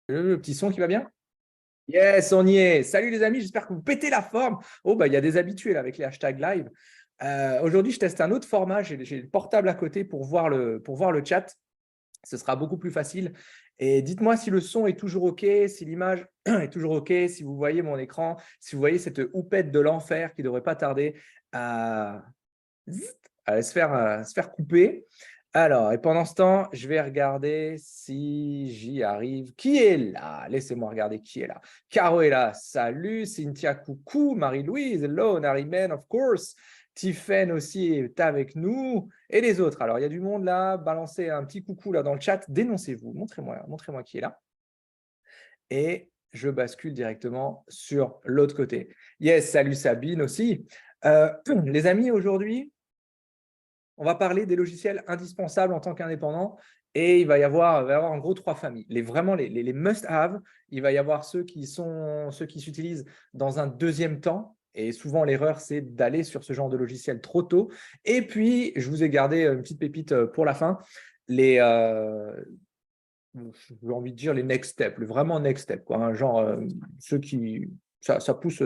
Le petit son qui va bien? Yes, on y est. Salut les amis, j'espère que vous pétez la forme. Oh, bah, il y a des habitués là, avec les hashtags live. Aujourd'hui, je teste un autre format. J'ai le portable à côté pour voir le chat. Ce sera beaucoup plus facile. Et dites-moi si le son est toujours OK, si l'image est toujours OK, si vous voyez mon écran, si vous voyez cette houppette de l'enfer qui ne devrait pas tarder à, à se faire couper. Alors, et pendant ce temps, je vais regarder si j'y arrive. Qui est là? Laissez-moi regarder qui est là. Caro est là. Salut. Cynthia, coucou. Marie-Louise, hello. Nariman, of course. Tiffen aussi est avec nous. Et les autres. Alors, il y a du monde là. Balancez un petit coucou là dans le chat. Dénoncez-vous. Montrez-moi qui est là. Et je bascule directement sur l'autre côté. Yes, salut Sabine aussi. Les amis, aujourd'hui, on va parler des logiciels indispensables en tant qu'indépendant et il va y avoir en gros trois familles. Vraiment les must-have, il va y avoir ceux qui s'utilisent dans un deuxième temps et souvent l'erreur c'est d'aller sur ce genre de logiciel trop tôt. Et puis je vous ai gardé une petite pépite pour la fin, j'ai envie de dire les next steps, vraiment next step, quoi, hein, genre ceux qui ça pousse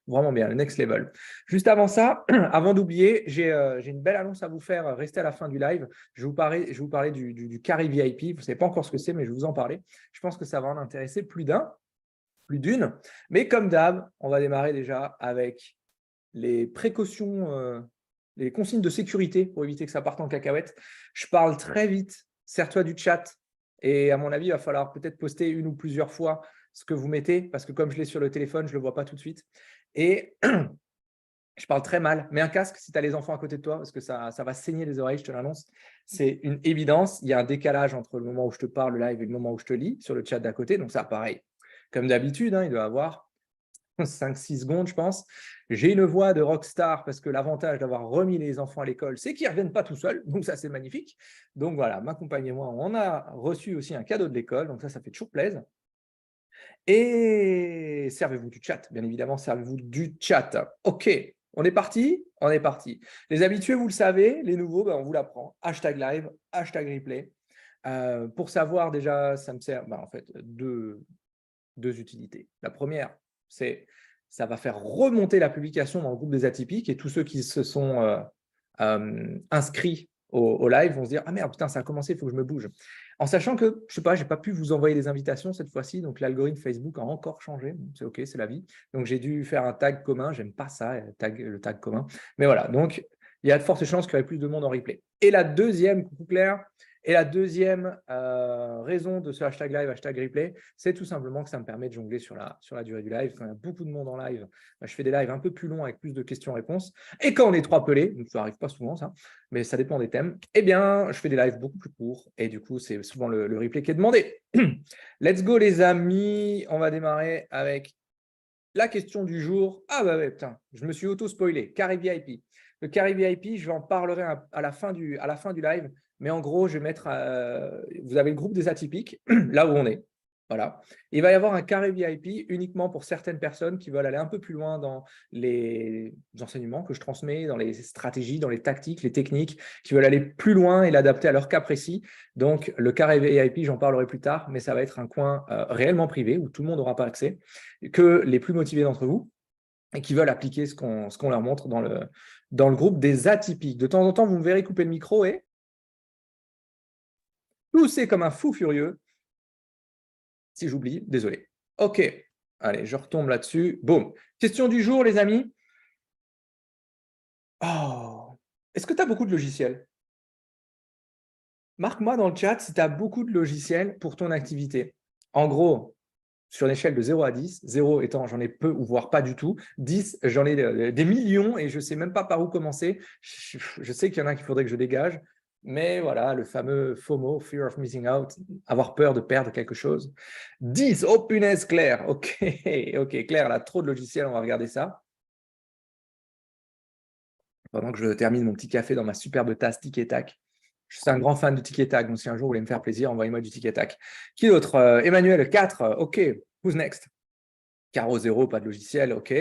vraiment bien, le next level. Juste avant ça, avant d'oublier, j'ai une belle annonce à vous faire. Restez à la fin du live. Je vais vous parler du carré VIP. Vous ne savez pas encore ce que c'est, mais je vais vous en parler. Je pense que ça va en intéresser plus d'un, plus d'une. Mais comme d'hab, on va démarrer déjà avec les précautions, les consignes de sécurité pour éviter que ça parte en cacahuète. Je parle très vite. Sers-toi du chat. Et à mon avis, il va falloir peut-être poster une ou plusieurs fois ce que vous mettez, parce que comme je l'ai sur le téléphone, je ne le vois pas tout de suite. Et je parle très mal. Mets un casque si tu as les enfants à côté de toi, parce que ça va saigner les oreilles, je te l'annonce. C'est une évidence. Il y a un décalage entre le moment où je te parle le live et le moment où je te lis sur le chat d'à côté. Donc ça, pareil. Comme d'habitude, hein, il doit avoir 5-6 secondes, je pense. J'ai une voix de rockstar parce que l'avantage d'avoir remis les enfants à l'école, c'est qu'ils ne reviennent pas tout seuls. Donc ça, c'est magnifique. Donc voilà, ma compagne et moi, on a reçu aussi un cadeau de l'école. Donc ça fait toujours plaisir. Et servez-vous du chat, bien évidemment, servez-vous du chat. OK, on est parti? On est parti. Les habitués, vous le savez, les nouveaux, ben, on vous l'apprend. Hashtag live, hashtag replay. Pour savoir déjà, ça me sert en fait deux utilités. La première, c'est ça va faire remonter la publication dans le groupe des atypiques et tous ceux qui se sont inscrits au live vont se dire « Ah merde, putain, ça a commencé, il faut que je me bouge ». En sachant que, je sais pas, je n'ai pas pu vous envoyer des invitations cette fois-ci, donc l'algorithme Facebook a encore changé. C'est OK, c'est la vie. Donc, j'ai dû faire un tag commun. J'aime pas ça, le tag commun. Mais voilà, donc, il y a de fortes chances qu'il y aurait plus de monde en replay. Et la deuxième, coucou Claire, et la deuxième raison de ce hashtag live, hashtag replay, c'est tout simplement que ça me permet de jongler sur la durée du live. Quand il y a beaucoup de monde en live, je fais des lives un peu plus longs avec plus de questions-réponses. Et quand on est trois pelés, donc ça n'arrive pas souvent ça, mais ça dépend des thèmes, eh bien, je fais des lives beaucoup plus courts. Et du coup, c'est souvent le replay qui est demandé. Let's go les amis, on va démarrer avec la question du jour. Ah bah ouais, putain, je me suis auto-spoilé. Carré VIP. Le carré VIP, je vais en parler à la fin du live. Mais en gros, je vais mettre, vous avez le groupe des atypiques, là où on est. Voilà. Il va y avoir un carré VIP uniquement pour certaines personnes qui veulent aller un peu plus loin dans les enseignements que je transmets, dans les stratégies, dans les tactiques, les techniques, qui veulent aller plus loin et l'adapter à leur cas précis. Donc, le carré VIP, j'en parlerai plus tard, mais ça va être un coin réellement privé où tout le monde n'aura pas accès, que les plus motivés d'entre vous et qui veulent appliquer ce qu'on leur montre dans le groupe des atypiques. De temps en temps, vous me verrez couper le micro et tousser comme un fou furieux. Si j'oublie, désolé. OK, allez, je retombe là-dessus. Boum. Question du jour, les amis. Oh, est-ce que tu as beaucoup de logiciels? Marque-moi dans le chat si tu as beaucoup de logiciels pour ton activité. En gros, sur une échelle de 0 à 10, 0 étant j'en ai peu ou voire pas du tout, 10 j'en ai des millions et je ne sais même pas par où commencer. Je sais qu'il y en a qu'il faudrait que je dégage, mais voilà, le fameux FOMO, Fear of Missing Out, avoir peur de perdre quelque chose. 10, oh punaise Claire, ok, ok, Claire, elle a trop de logiciels, on va regarder ça. Pendant que je termine mon petit café dans ma superbe tasse Tic et Tac. Je suis un grand fan de Tic et Tac, donc si un jour vous voulez me faire plaisir, envoyez-moi du Tic et Tac. Qui d'autre? Emmanuel, 4, ok. Who's next? Caro 0, pas de logiciel, ok.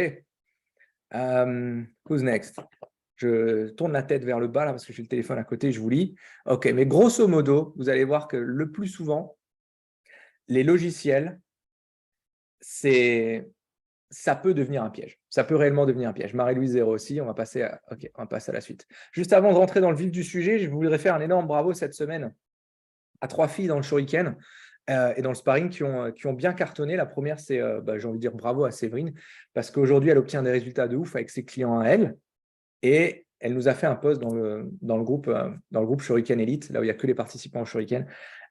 Who's next? Je tourne la tête vers le bas là parce que j'ai le téléphone à côté, je vous lis. Ok, mais grosso modo, vous allez voir que le plus souvent, les logiciels, ça peut devenir un piège. Ça peut réellement devenir un piège. Marie-Louise Zéro aussi, on va passer à la suite. Juste avant de rentrer dans le vif du sujet, je voudrais faire un énorme bravo cette semaine à 3 filles dans le Shuriken et dans le sparring qui ont bien cartonné. La première, c'est, j'ai envie de dire bravo à Séverine, parce qu'aujourd'hui, elle obtient des résultats de ouf avec ses clients à elle. Et elle nous a fait un post dans le groupe Shuriken Elite, là où il n'y a que les participants au Shuriken,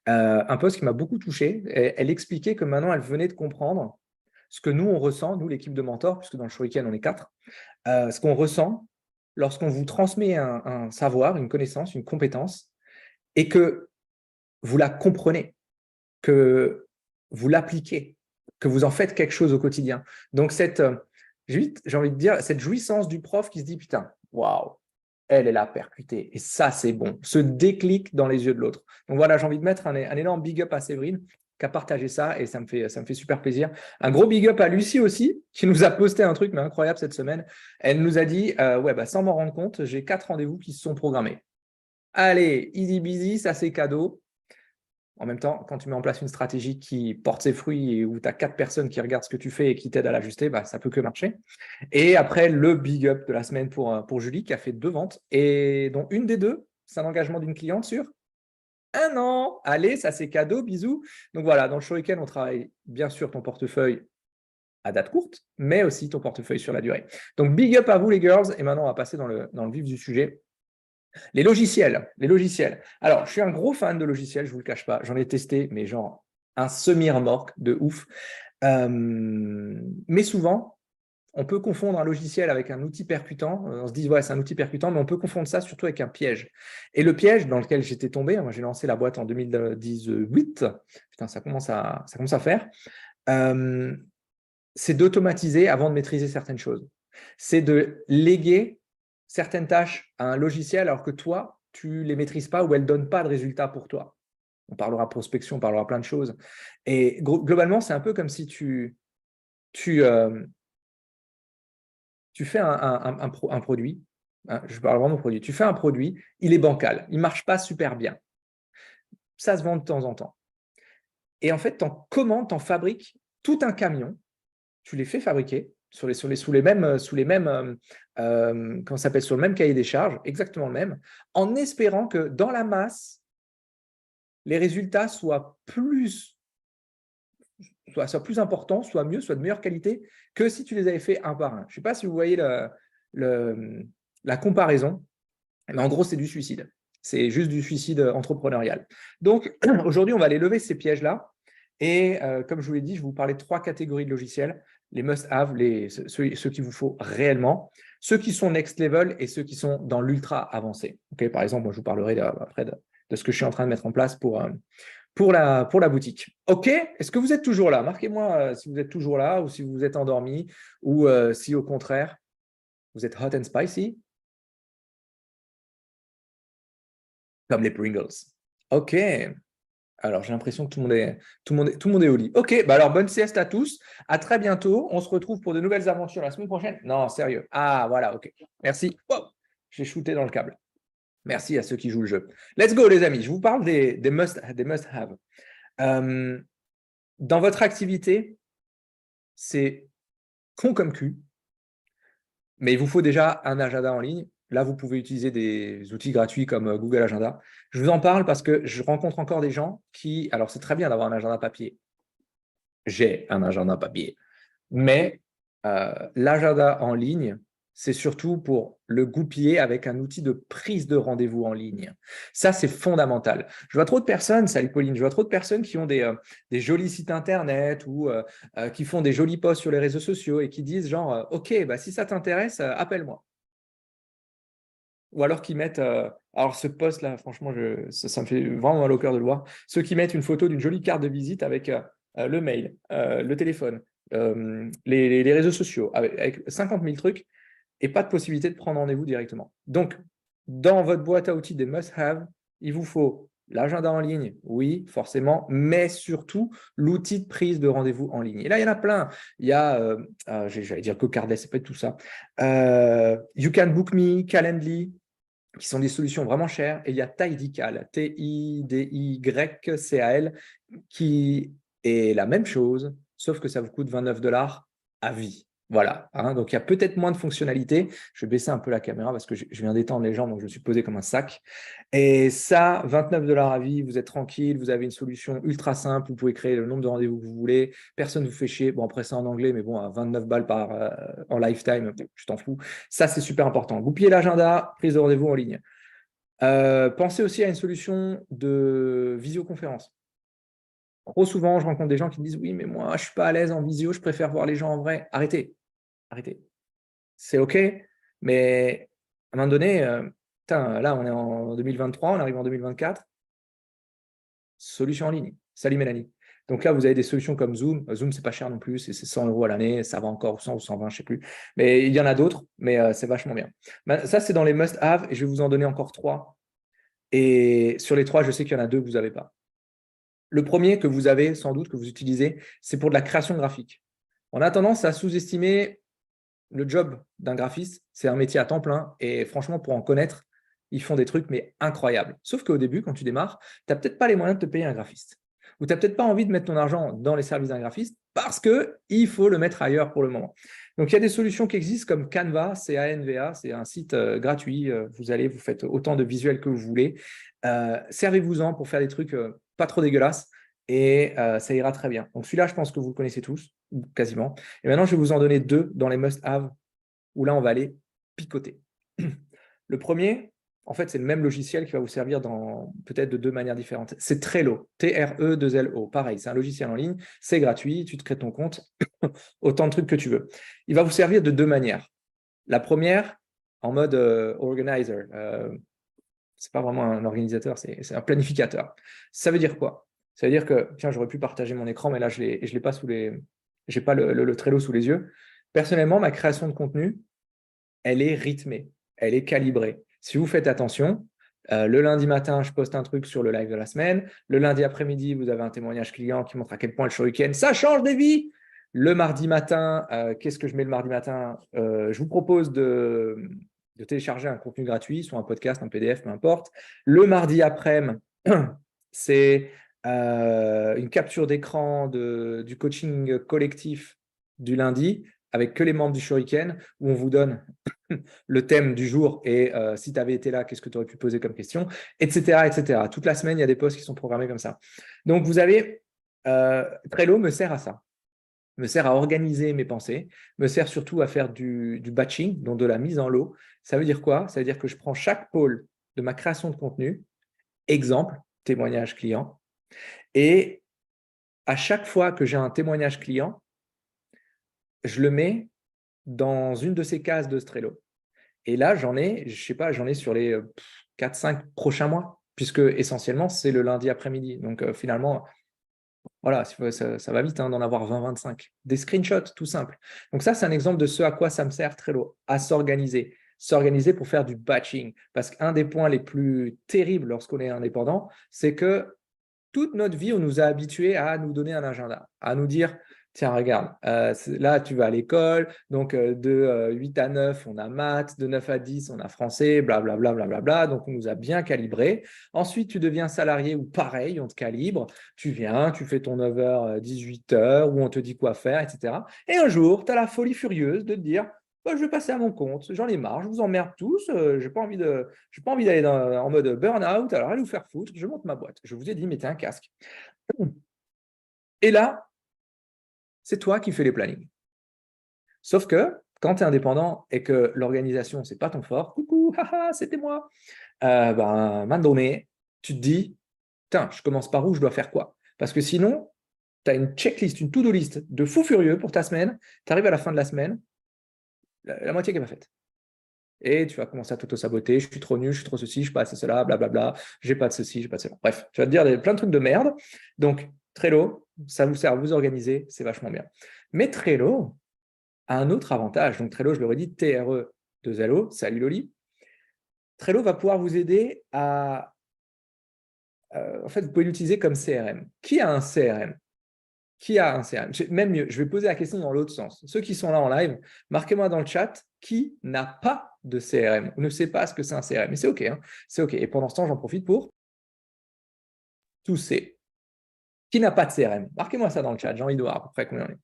un post qui m'a beaucoup touché. Elle expliquait que maintenant, elle venait de comprendre ce que nous, on ressent, nous, l'équipe de mentors, puisque dans le Shuriken, on est 4, ce qu'on ressent lorsqu'on vous transmet un savoir, une connaissance, une compétence, et que vous la comprenez, que vous l'appliquez, que vous en faites quelque chose au quotidien. Donc, j'ai envie de dire, cette jouissance du prof qui se dit, putain, waouh, elle est là, percutée. Et ça, c'est bon. Ce déclic dans les yeux de l'autre. Donc voilà, j'ai envie de mettre un énorme big up à Séverine qui a partagé ça et ça me fait super plaisir. Un gros big up à Lucie aussi, qui nous a posté un truc mais incroyable cette semaine. Elle nous a dit, sans m'en rendre compte, j'ai 4 rendez-vous qui se sont programmés. Allez, easy busy, ça c'est cadeau. En même temps, quand tu mets en place une stratégie qui porte ses fruits et où tu as 4 personnes qui regardent ce que tu fais et qui t'aident à l'ajuster, ça peut que marcher. Et après, le big up de la semaine pour Julie, qui a fait 2 ventes, et dont une des deux, c'est un engagement d'une cliente sur 1 an. Allez, ça c'est cadeau, bisous. Donc voilà, dans le Shuriken, on travaille bien sûr ton portefeuille à date courte, mais aussi ton portefeuille sur la durée. Donc big up à vous les girls, et maintenant on va passer dans le vif du sujet. Les logiciels. Alors, je suis un gros fan de logiciels, je ne vous le cache pas. J'en ai testé, mais genre un semi-remorque de ouf. Mais souvent, on peut confondre un logiciel avec un outil percutant. On se dit, ouais, c'est un outil percutant, mais on peut confondre ça surtout avec un piège. Et le piège dans lequel j'étais tombé, moi j'ai lancé la boîte en 2018, putain, ça commence à faire, c'est d'automatiser avant de maîtriser certaines choses. C'est de léguer certaines tâches à un logiciel alors que toi, tu ne les maîtrises pas ou elles ne donnent pas de résultats pour toi. On parlera prospection, on parlera plein de choses. Et globalement, c'est un peu comme si tu fais un produit. Hein, je parle vraiment de produit. Tu fais un produit, il est bancal, il ne marche pas super bien. Ça se vend de temps en temps. Et en fait, tu en commandes, tu en fabriques tout un camion, tu les fais fabriquer sous le même cahier des charges, exactement le même, en espérant que dans la masse, les résultats soient plus importants, soient mieux, soient de meilleure qualité que si tu les avais fait un par un. Je ne sais pas si vous voyez la comparaison, mais en gros, c'est du suicide. C'est juste du suicide entrepreneurial. Donc, aujourd'hui, on va aller lever ces pièges-là. Et comme je vous l'ai dit, je vais vous parler de 3 catégories de logiciels. Les must-have, ceux qu'il vous faut réellement, ceux qui sont next level et ceux qui sont dans l'ultra avancé. Okay, par exemple, moi, je vous parlerai après de ce que je suis en train de mettre en place pour la boutique. OK? Est-ce que vous êtes toujours là? Marquez-moi si vous êtes toujours là ou si vous êtes endormi ou si au contraire, vous êtes hot and spicy. Comme les Pringles. OK. Alors, j'ai l'impression que tout le monde est au lit. OK, alors bonne sieste à tous. À très bientôt. On se retrouve pour de nouvelles aventures la semaine prochaine. Non, sérieux. Ah, voilà, OK. Merci. Wow. J'ai shooté dans le câble. Merci à ceux qui jouent le jeu. Let's go, les amis. Je vous parle des must-have. Dans votre activité, c'est con comme cul, mais il vous faut déjà un agenda en ligne. Là, vous pouvez utiliser des outils gratuits comme Google Agenda. Je vous en parle parce que je rencontre encore des gens qui… Alors, c'est très bien d'avoir un agenda papier. J'ai un agenda papier. Mais l'agenda en ligne, c'est surtout pour le goupiller avec un outil de prise de rendez-vous en ligne. Ça, c'est fondamental. Je vois trop de personnes, salut Pauline, je vois trop de personnes qui ont des jolis sites internet ou qui font des jolis posts sur les réseaux sociaux et qui disent genre, OK, si ça t'intéresse, appelle-moi. Ou alors qu'ils mettent… alors ce post-là, franchement, ça me fait vraiment mal au cœur de le voir. Ceux qui mettent une photo d'une jolie carte de visite avec le mail, le téléphone, les réseaux sociaux, avec 50 000 trucs et pas de possibilité de prendre rendez-vous directement. Donc, dans votre boîte à outils des must-have, il vous faut l'agenda en ligne, oui, forcément, mais surtout l'outil de prise de rendez-vous en ligne. Et là, il y en a plein. Il y a, j'allais dire Cocardless, c'est pas tout ça. You Can Book Me, Calendly, qui sont des solutions vraiment chères. Et il y a Tidycal, Tidycal, qui Et la même chose, sauf que ça vous coûte 29 $ à vie. Voilà, hein. Donc il y a peut-être moins de fonctionnalités. Je vais baisser un peu la caméra parce que je viens d'étendre les jambes, donc je me suis posé comme un sac. Et ça, 29 $ à vie, vous êtes tranquille, vous avez une solution ultra simple, vous pouvez créer le nombre de rendez-vous que vous voulez, personne ne vous fait chier. Bon, après, c'est en anglais, mais bon, à 29 balles en lifetime, je t'en fous. Ça, c'est super important. Goupillez l'agenda, prise de rendez-vous en ligne. Pensez aussi à une solution de visioconférence. Trop souvent, je rencontre des gens qui me disent oui, mais moi, je ne suis pas à l'aise en visio, je préfère voir les gens en vrai. Arrêtez, arrêtez. C'est OK, mais à un moment donné, là, on est en 2023, on arrive en 2024. Solution en ligne. Salut Mélanie. Donc là, vous avez des solutions comme Zoom. Zoom, c'est pas cher non plus, c'est 100 € à l'année, ça va encore 100 ou 120, je ne sais plus. Mais il y en a d'autres, mais c'est vachement bien. Ça, c'est dans les must-have et je vais vous en donner encore 3. Et sur les 3, je sais qu'il y en a 2 que vous n'avez pas. Le premier que vous avez sans doute, que vous utilisez, c'est pour de la création graphique. On a tendance à sous-estimer le job d'un graphiste. C'est un métier à temps plein et franchement, pour en connaître, ils font des trucs mais incroyables. Sauf qu'au début, quand tu démarres, tu n'as peut-être pas les moyens de te payer un graphiste. Ou tu n'as peut-être pas envie de mettre ton argent dans les services d'un graphiste parce qu'il faut le mettre ailleurs pour le moment. Donc, il y a des solutions qui existent comme Canva, C-A-N-V-A, c'est un site gratuit. Vous allez, vous faites autant de visuels que vous voulez. Servez-vous-en pour faire des trucs pas trop dégueulasses et ça ira très bien. Donc, celui-là, je pense que vous le connaissez tous, quasiment. Et maintenant, je vais vous en donner 2 dans les must-have où là, on va aller picoter. Le premier, en fait, c'est le même logiciel qui va vous servir peut-être de 2 manières différentes. C'est Trello, T-R-E-2-L-O. Pareil, c'est un logiciel en ligne, c'est gratuit, tu te crées ton compte, autant de trucs que tu veux. Il va vous servir de 2 manières. La première, en mode organizer. C'est pas vraiment un organisateur, c'est un planificateur. Ça veut dire quoi? Ça veut dire que, tiens, j'aurais pu partager mon écran, mais là, je l'ai pas j'ai pas le Trello sous les yeux. Personnellement, ma création de contenu, elle est rythmée, elle est calibrée. Si vous faites attention, le lundi matin, je poste un truc sur le live de la semaine. Le lundi après-midi, vous avez un témoignage client qui montre à quel point le shuriken, ça change des vies. Le mardi matin, qu'est-ce que je mets le mardi matin? Je vous propose de télécharger un contenu gratuit, soit un podcast, un PDF, peu importe. Le mardi après-midi, c'est une capture d'écran du coaching collectif du lundi avec que les membres du Shuriken où on vous donne le thème du jour et si tu avais été là, qu'est-ce que tu aurais pu poser comme question, etc., etc. Toute la semaine, il y a des posts qui sont programmés comme ça. Donc, vous avez Trello me sert à ça, me sert à organiser mes pensées, me sert surtout à faire du batching, donc de la mise en lot. Ça veut dire quoi? Ça veut dire que je prends chaque pôle de ma création de contenu, exemple, témoignage client, et à chaque fois que j'ai un témoignage client, je le mets dans une de ces cases de Trello. Et là, j'en ai sur les 4-5 prochains mois, puisque essentiellement, c'est le lundi après-midi. Donc finalement, voilà, ça va vite d'en avoir 20-25. Des screenshots, tout simple. Donc ça, c'est un exemple de ce à quoi ça me sert Trello, à s'organiser. S'organiser pour faire du batching. Parce qu'un des points les plus terribles lorsqu'on est indépendant, c'est que toute notre vie, on nous a habitués à nous donner un agenda, à nous dire, tiens, regarde, là, tu vas à l'école, donc de 8 à 9, on a maths, de 9 à 10, on a français, blablabla, blablabla, donc on nous a bien calibré. Ensuite, tu deviens salarié ou pareil, on te calibre, tu viens, tu fais ton 9h, 18h, où on te dit quoi faire, etc. Et un jour, tu as la folie furieuse de te dire, bah, je vais passer à mon compte, j'en ai marre, je vous emmerde tous, je n'ai pas envie d'aller en mode burn-out, alors allez vous faire foutre, je monte ma boîte. Je vous ai dit, mettez un casque. Et là, c'est toi qui fais les plannings. Sauf que quand tu es indépendant et que l'organisation, ce n'est pas ton fort, coucou, haha, c'était moi, main donnée, tu te dis, tiens, je commence par où, je dois faire quoi? Parce que sinon, tu as une checklist, une to-do list de fou furieux pour ta semaine, tu arrives à la fin de la semaine, la moitié qui n'est pas faite. Et tu vas commencer à t'auto-saboter, je suis trop nul, je suis trop ceci, je suis pas assez cela, blablabla, j'ai pas de ceci, j'ai pas de cela. Bref, tu vas te dire plein de trucs de merde. Donc, Trello, ça vous sert à vous organiser, c'est vachement bien. Mais Trello a un autre avantage. Donc, Trello, je l'aurais dit, T-R-E-2-L-O, salut Loli. Trello va pouvoir vous aider à… en fait, vous pouvez l'utiliser comme CRM. Qui a un CRM? Qui a un CRM? Même mieux, je vais poser la question dans l'autre sens. Ceux qui sont là en live, marquez-moi dans le chat qui n'a pas de CRM ou ne sait pas ce que c'est un CRM. Mais c'est OK. Hein, c'est OK. Et pendant ce temps, j'en profite pour tousser. Qui n'a pas de CRM? Marquez-moi ça dans le chat, j'ai envie de voir à peu près combien on est.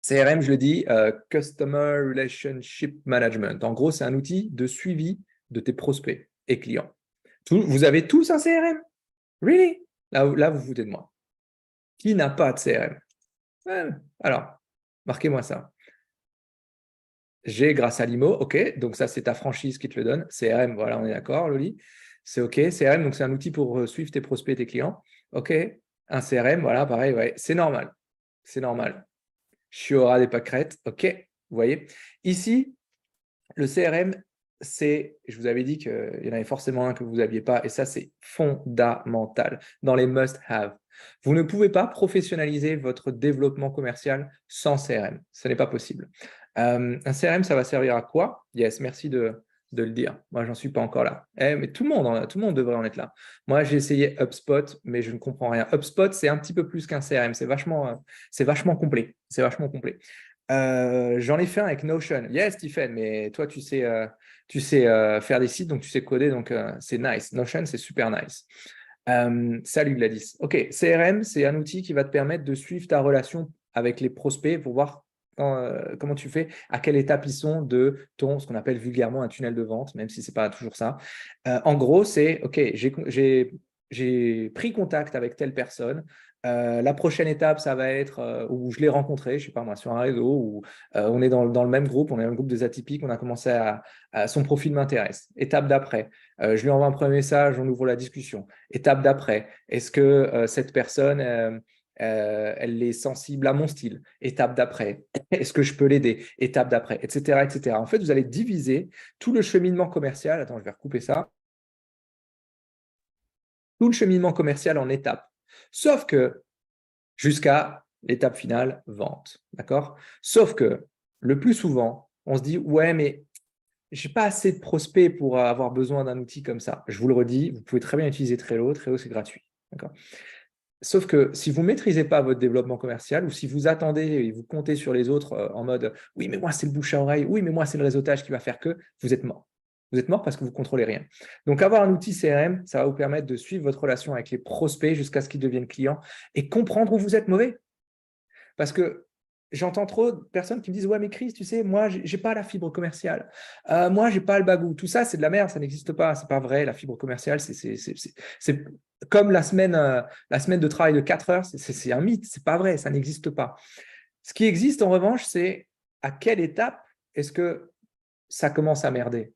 CRM, je le dis, Customer Relationship Management. En gros, c'est un outil de suivi de tes prospects et clients. Vous avez tous un CRM? Really? Là, vous vous foutez de moi. Qui n'a pas de CRM? Alors, marquez-moi ça. J'ai grâce à Limo, ok, donc ça c'est ta franchise qui te le donne. CRM, voilà, on est d'accord, Loli. C'est ok, CRM, donc c'est un outil pour suivre tes prospects et tes clients. Ok, un CRM, voilà, pareil, ouais, c'est normal. C'est normal. Chiora des pâquerettes, ok, vous voyez. Ici, le CRM, je vous avais dit qu'il y en avait forcément un que vous n'aviez pas, et ça, c'est fondamental dans les must-have. Vous ne pouvez pas professionnaliser votre développement commercial sans CRM. Ce n'est pas possible. Un CRM, ça va servir à quoi? Yes, merci de le dire. Moi, j'en suis pas encore là. Mais tout le monde devrait en être là. Moi, j'ai essayé HubSpot, mais je ne comprends rien. HubSpot, c'est un petit peu plus qu'un CRM. C'est vachement complet. C'est vachement complet. J'en ai fait un avec Notion. Yes, Stephen, mais toi, tu sais faire des sites, donc tu sais coder, donc c'est nice. Notion, c'est super nice. Salut Gladys. Ok, CRM, c'est un outil qui va te permettre de suivre ta relation avec les prospects pour voir comment tu fais, à quelle étape ils sont de ce qu'on appelle vulgairement un tunnel de vente, même si ce n'est pas toujours ça. En gros, c'est, ok, j'ai pris contact avec telle personne. La prochaine étape, ça va être où je l'ai rencontré, je ne sais pas moi, sur un réseau, où on est dans le même groupe, on est dans le groupe des atypiques, on a commencé son profil m'intéresse. Étape d'après, je lui envoie un premier message, on ouvre la discussion. Étape d'après, est-ce que cette personne, elle est sensible à mon style? Étape d'après, est-ce que je peux l'aider? Étape d'après, etc., etc. En fait, vous allez diviser tout le cheminement commercial. Attends, je vais recouper ça. Tout le cheminement commercial en étapes. Sauf que jusqu'à l'étape finale, vente. D'accord? Sauf que le plus souvent, on se dit, ouais, mais je n'ai pas assez de prospects pour avoir besoin d'un outil comme ça. Je vous le redis, vous pouvez très bien utiliser Trello. Trello, c'est gratuit. D'accord? Sauf que si vous ne maîtrisez pas votre développement commercial ou si vous attendez et vous comptez sur les autres en mode oui, mais moi, c'est le bouche à oreille, oui, mais moi, c'est le réseautage qui va faire que, vous êtes mort. Vous êtes mort parce que vous ne contrôlez rien. Donc, avoir un outil CRM, ça va vous permettre de suivre votre relation avec les prospects jusqu'à ce qu'ils deviennent clients et comprendre où vous êtes mauvais. Parce que j'entends trop de personnes qui me disent « Ouais, mais Chris, tu sais, moi, je n'ai pas la fibre commerciale. Moi, je n'ai pas le bagou. » Tout ça, c'est de la merde, ça n'existe pas. Ce n'est pas vrai. La fibre commerciale, c'est comme la semaine de travail de 4 heures. C'est un mythe. Ce n'est pas vrai, ça n'existe pas. Ce qui existe, en revanche, c'est à quelle étape est-ce que ça commence à merder?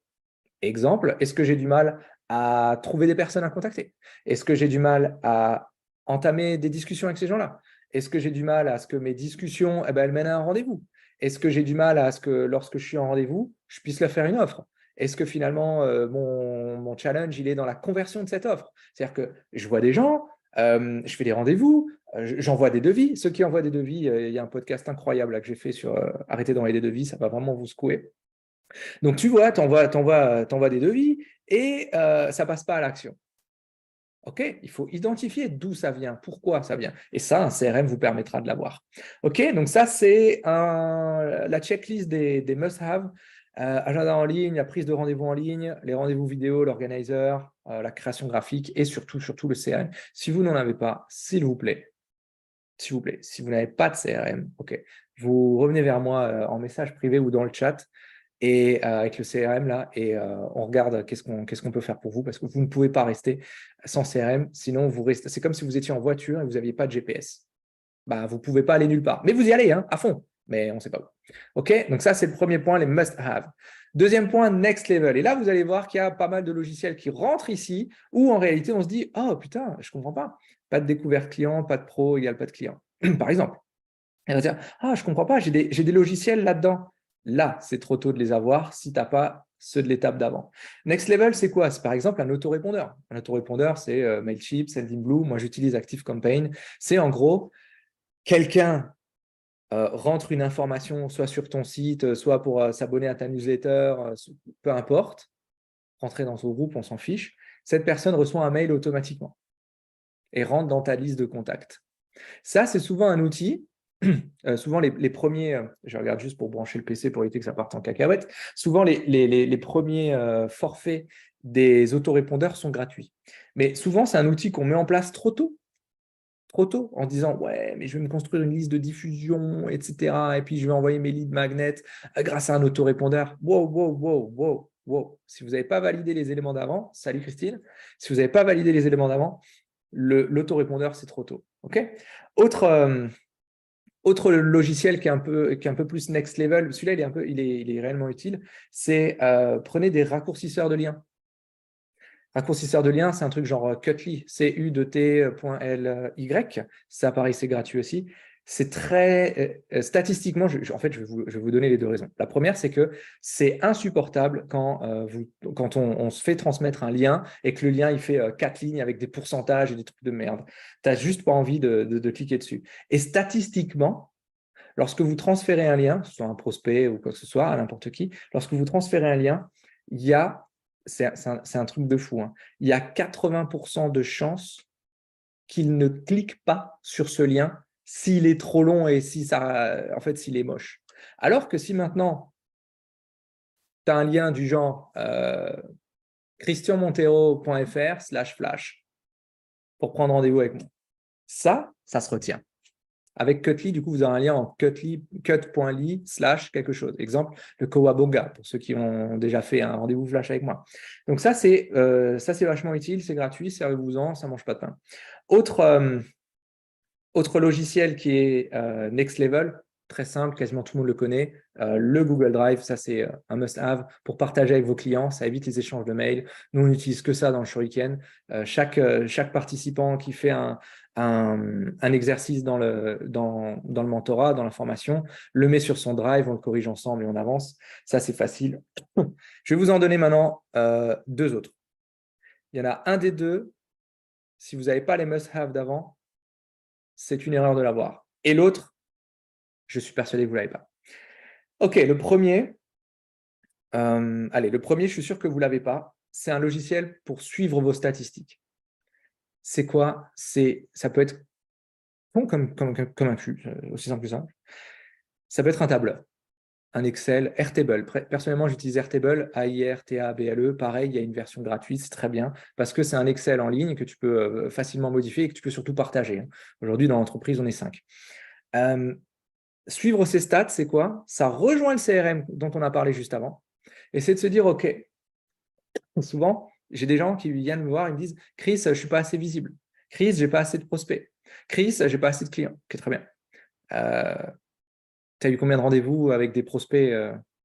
Exemple, est-ce que j'ai du mal à trouver des personnes à contacter? Est-ce que j'ai du mal à entamer des discussions avec ces gens-là? Est-ce que j'ai du mal à ce que mes discussions, elles mènent à un rendez-vous? Est-ce que j'ai du mal à ce que lorsque je suis en rendez-vous, je puisse leur faire une offre? Est-ce que finalement, mon challenge, il est dans la conversion de cette offre? C'est-à-dire que je vois des gens, je fais des rendez-vous, j'envoie des devis. Ceux qui envoient des devis, il y a un podcast incroyable là, que j'ai fait sur arrêter d'envoyer des devis, ça va vraiment vous secouer. Donc, tu vois, tu envoies des devis et ça ne passe pas à l'action. OK, il faut identifier d'où ça vient, pourquoi ça vient. Et ça, un CRM vous permettra de l'avoir. OK, donc ça, c'est la checklist des must-have. Agenda en ligne, la prise de rendez-vous en ligne, les rendez-vous vidéo, l'organizer, la création graphique et surtout le CRM. Si vous n'en avez pas, s'il vous plaît, si vous n'avez pas de CRM, OK, vous revenez vers moi en message privé ou dans le chat et avec le CRM là, et on regarde qu'est-ce qu'on peut faire pour vous, parce que vous ne pouvez pas rester sans CRM, sinon vous restez. C'est comme si vous étiez en voiture et vous n'aviez pas de GPS. Bah, vous ne pouvez pas aller nulle part. Mais vous y allez, hein, à fond, mais on ne sait pas où. OK, donc ça, c'est le premier point, les must-have. Deuxième point, next level. Et là, vous allez voir qu'il y a pas mal de logiciels qui rentrent ici, où en réalité, on se dit, oh putain, je ne comprends pas. Pas de découverte client, pas de pro égale pas de client. Par exemple, elle va dire, ah, je ne comprends pas, j'ai des logiciels là-dedans. Là, c'est trop tôt de les avoir si tu n'as pas ceux de l'étape d'avant. Next level, c'est quoi? C'est par exemple un autorépondeur. Un autorépondeur, c'est Mailchimp, Sendinblue. Moi, j'utilise ActiveCampaign. C'est en gros, quelqu'un rentre une information soit sur ton site, soit pour s'abonner à ta newsletter, peu importe, rentrer dans ton groupe, on s'en fiche. Cette personne reçoit un mail automatiquement et rentre dans ta liste de contacts. Ça, c'est souvent un outil. Souvent, les premiers, je regarde juste pour brancher le PC pour éviter que ça parte en cacahuète, souvent les premiers forfaits des autorépondeurs sont gratuits. Mais souvent, c'est un outil qu'on met en place trop tôt, en disant ouais, mais je vais me construire une liste de diffusion, etc. Et puis je vais envoyer mes lead magnets grâce à un autorépondeur. Wow, wow, wow, wow, wow. Si vous n'avez pas validé les éléments d'avant, salut Christine, si vous n'avez pas validé les éléments d'avant, l'autorépondeur, c'est trop tôt. OK. Autre logiciel qui est un peu plus next level, celui-là, il est réellement utile, c'est prenez des raccourcisseurs de liens. Raccourcisseur de liens, c'est un truc genre Cutly, CUDT.ly. Ça, pareil, c'est gratuit aussi. C'est très statistiquement, en fait, je vais vous donner les deux raisons. La première, c'est que c'est insupportable quand, on se fait transmettre un lien et que le lien il fait 4 lignes avec des pourcentages et des trucs de merde. Tu n'as juste pas envie de cliquer dessus. Et statistiquement, lorsque vous transférez un lien, que ce soit un prospect ou quoi que ce soit, à n'importe qui, lorsque vous transférez un lien, il y a c'est un truc de fou. Hein. Il y a 80% de chances qu'il ne clique pas sur ce lien s'il est trop long et s'il est moche. Alors que si maintenant, tu as un lien du genre christianmontero.fr/flash pour prendre rendez-vous avec moi, ça se retient. Avec Cutly, du coup, vous avez un lien en cut.ly/ quelque chose. Exemple, le Kowabonga, pour ceux qui ont déjà fait un rendez-vous flash avec moi. Donc ça, c'est vachement utile, c'est gratuit, servez-vous-en, ça ne mange pas de pain. Autre logiciel qui est next level, très simple, quasiment tout le monde le connaît, le Google Drive, ça c'est un must-have pour partager avec vos clients, ça évite les échanges de mails. Nous, on n'utilise que ça dans le Shuriken. Chaque participant qui fait un exercice dans le mentorat, dans la formation, le met sur son Drive, on le corrige ensemble et on avance. Ça, c'est facile. Je vais vous en donner maintenant deux autres. Il y en a un des deux, si vous n'avez pas les must-have d'avant, c'est une erreur de l'avoir. Et l'autre, je suis persuadé que vous ne l'avez pas. OK, le premier, je suis sûr que vous ne l'avez pas. C'est un logiciel pour suivre vos statistiques. C'est quoi? Ça peut être comme un flux, aussi simple que ça. Ça peut être un tableur, un Excel, Airtable. Personnellement, j'utilise Airtable, AIRTABLE. Pareil, il y a une version gratuite, c'est très bien, parce que c'est un Excel en ligne que tu peux facilement modifier et que tu peux surtout partager. Hein. Aujourd'hui, dans l'entreprise, on est 5. Suivre ces stats, c'est quoi? Ça rejoint le CRM dont on a parlé juste avant. Et c'est de se dire, OK, souvent, j'ai des gens qui viennent me voir et me disent, Chris, je ne suis pas assez visible. Chris, je n'ai pas assez de prospects. Chris, je n'ai pas assez de clients. OK, très bien. Tu as eu combien de rendez-vous avec des prospects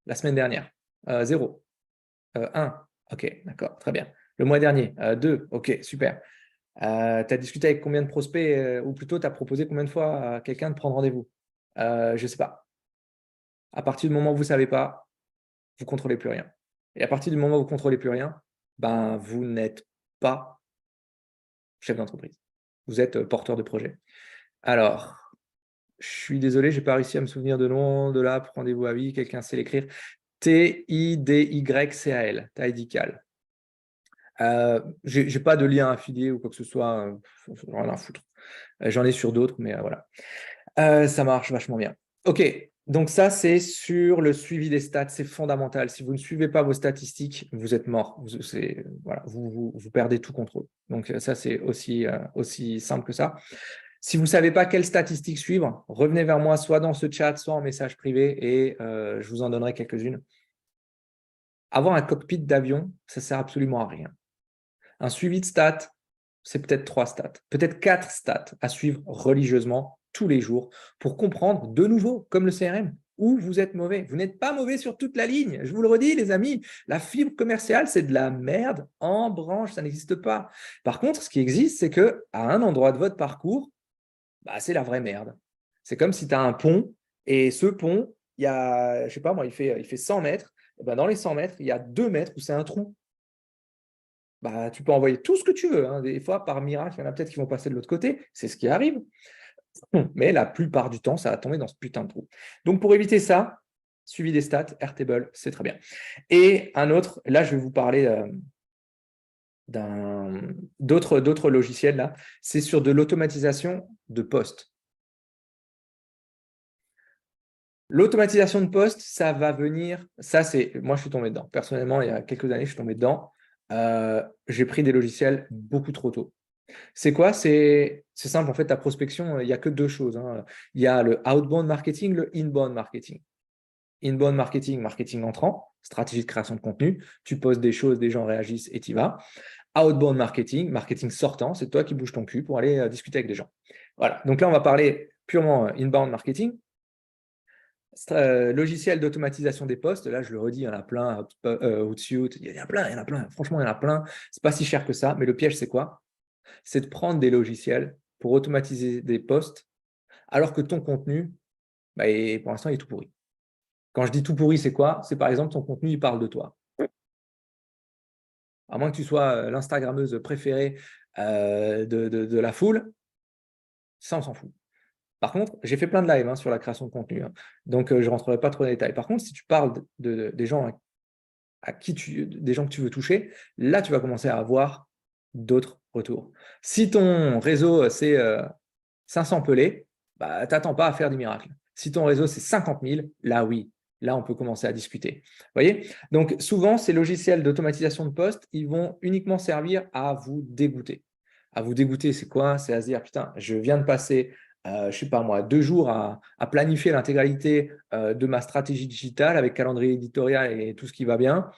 la semaine dernière? 0. 1. OK, d'accord, très bien. Le mois dernier, 2. OK, super. Tu as discuté avec combien de prospects ou plutôt tu as proposé combien de fois à quelqu'un de prendre rendez-vous? Je ne sais pas. À partir du moment où vous ne savez pas, vous ne contrôlez plus rien. Et à partir du moment où vous ne contrôlez plus rien, ben, vous n'êtes pas chef d'entreprise. Vous êtes porteur de projet. Alors, je suis désolé, je n'ai pas réussi à me souvenir de nom de l'app, rendez-vous à vie, quelqu'un sait l'écrire. TIDYCAL, Tidycal. Je n'ai pas de lien affilié ou quoi que ce soit, rien à foutre. J'en ai sur d'autres, mais voilà. Ça marche vachement bien. OK, donc ça, c'est sur le suivi des stats. C'est fondamental. Si vous ne suivez pas vos statistiques, vous êtes mort. Vous perdez tout contrôle. Donc ça, c'est aussi simple que ça. Si vous ne savez pas quelles statistiques suivre, revenez vers moi soit dans ce chat, soit en message privé et je vous en donnerai quelques-unes. Avoir un cockpit d'avion, ça ne sert absolument à rien. Un suivi de stats, c'est peut-être 3 stats, peut-être 4 stats à suivre religieusement tous les jours pour comprendre de nouveau, comme le CRM, où vous êtes mauvais. Vous n'êtes pas mauvais sur toute la ligne. Je vous le redis, les amis, la fibre commerciale, c'est de la merde en branche, ça n'existe pas. Par contre, ce qui existe, c'est qu'à un endroit de votre parcours, bah, c'est la vraie merde. C'est comme si tu as un pont et ce pont, il y a, je sais pas moi, il fait 100 mètres. Et ben dans les 100 mètres, il y a 2 mètres où c'est un trou. Bah, tu peux envoyer tout ce que tu veux. Hein. Des fois, par miracle, il y en a peut-être qui vont passer de l'autre côté. C'est ce qui arrive. Mais la plupart du temps, ça va tomber dans ce putain de trou. Donc, pour éviter ça, suivi des stats, Airtable, c'est très bien. Et un autre, là, je vais vous parler d'autres logiciels. Là, c'est sur de l'automatisation de postes. L'automatisation de postes, ça va venir. Ça, c'est. Moi, je suis tombé dedans. Personnellement, il y a quelques années, je suis tombé dedans. J'ai pris des logiciels beaucoup trop tôt. C'est quoi? C'est simple, en fait, ta prospection, il n'y a que deux choses, hein. Il y a le outbound marketing, le inbound marketing. Inbound marketing, marketing entrant, stratégie de création de contenu. Tu poses des choses, des gens réagissent et tu y vas. Outbound marketing, marketing sortant, c'est toi qui bouges ton cul pour aller discuter avec des gens. Voilà. Donc là, on va parler purement inbound marketing. Logiciel d'automatisation des postes, là je le redis, il y en a plein, Outsuite, il y en a plein, il y en a plein, franchement il y en a plein, c'est pas si cher que ça, mais le piège c'est quoi? C'est de prendre des logiciels pour automatiser des postes alors que ton contenu, bah, pour l'instant il est tout pourri. Quand je dis tout pourri, c'est quoi? C'est par exemple ton contenu, il parle de toi. À moins que tu sois l'Instagrammeuse préférée de la foule, ça on s'en fout. Par contre, j'ai fait plein de lives sur la création de contenu, hein. Donc je ne rentrerai pas trop dans les détails. Par contre, si tu parles des gens des gens que tu veux toucher, là, tu vas commencer à avoir d'autres retours. Si ton réseau, c'est 500 pelés, bah, t'attends pas à faire des miracles. Si ton réseau, c'est 50 000, là, oui, là, on peut commencer à discuter. Vous voyez? Donc, souvent, ces logiciels d'automatisation de poste, ils vont uniquement servir à vous dégoûter. À vous dégoûter, c'est quoi? C'est à se dire, putain, je viens de passer je ne sais pas moi, 2 jours à planifier l'intégralité de ma stratégie digitale avec calendrier éditorial et tout ce qui va bien.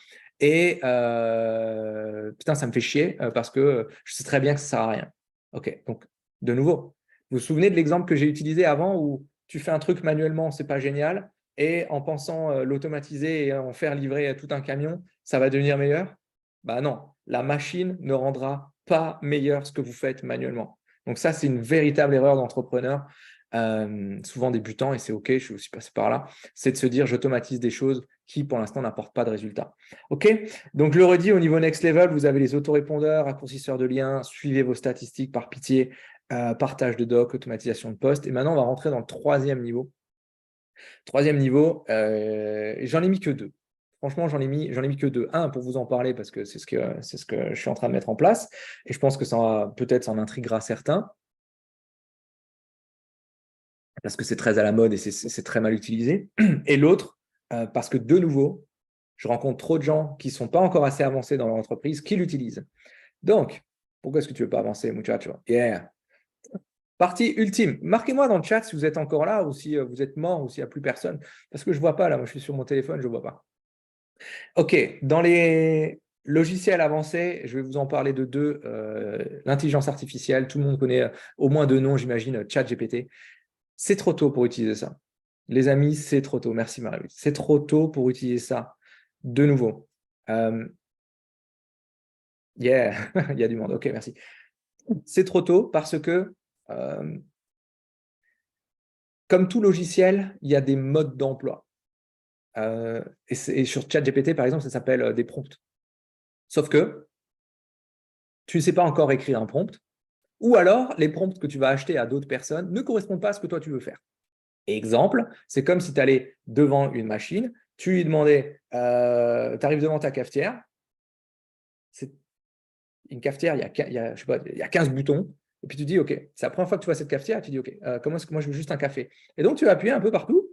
Et putain, ça me fait chier parce que je sais très bien que ça ne sert à rien. OK, donc de nouveau, vous vous souvenez de l'exemple que j'ai utilisé avant où tu fais un truc manuellement, ce n'est pas génial, et en pensant l'automatiser et en faire livrer tout un camion, ça va devenir meilleur? Bah non, la machine ne rendra pas meilleur ce que vous faites manuellement. Donc ça, c'est une véritable erreur d'entrepreneur, souvent débutant, et c'est OK, je suis aussi passé par là, c'est de se dire j'automatise des choses qui, pour l'instant, n'apportent pas de résultats. OK? Donc, je le redis, au niveau next level, vous avez les autorépondeurs, raccourcisseurs de liens, suivez vos statistiques par pitié, partage de doc, automatisation de poste. Et maintenant, on va rentrer dans le troisième niveau. Troisième niveau, j'en ai mis que deux. Franchement, j'en ai mis que deux. Un, pour vous en parler, parce que c'est ce que je suis en train de mettre en place. Et je pense que ça peut-être ça en intriguera certains, parce que c'est très à la mode et c'est très mal utilisé. Et l'autre, parce que de nouveau, je rencontre trop de gens qui ne sont pas encore assez avancés dans leur entreprise qui l'utilisent. Donc, pourquoi est-ce que tu ne veux pas avancer, muchacho? Yeah. Partie ultime. Marquez-moi dans le chat si vous êtes encore là ou si vous êtes mort ou s'il n'y a plus personne. Parce que je ne vois pas là, moi je suis sur mon téléphone, je ne vois pas. OK, dans les logiciels avancés, je vais vous en parler de deux. L'intelligence artificielle, tout le monde connaît au moins deux noms, j'imagine, ChatGPT. C'est trop tôt pour utiliser ça. Les amis, c'est trop tôt. Merci Marie. C'est trop tôt pour utiliser ça. De nouveau. Yeah, il y a du monde. OK, merci. C'est trop tôt parce que, comme tout logiciel, il y a des modes d'emploi. Et sur ChatGPT, par exemple, ça s'appelle des prompts. Sauf que tu ne sais pas encore écrire un prompt, ou alors les prompts que tu vas acheter à d'autres personnes ne correspondent pas à ce que toi tu veux faire. Exemple, c'est comme si tu allais devant une machine, tu lui demandais, tu arrives devant ta cafetière, c'est une cafetière, je sais pas, il y a 15 boutons, et puis tu dis, OK, c'est la première fois que tu vois cette cafetière, et tu dis, OK, comment est-ce que moi je veux juste un café? Et donc tu vas appuyer un peu partout,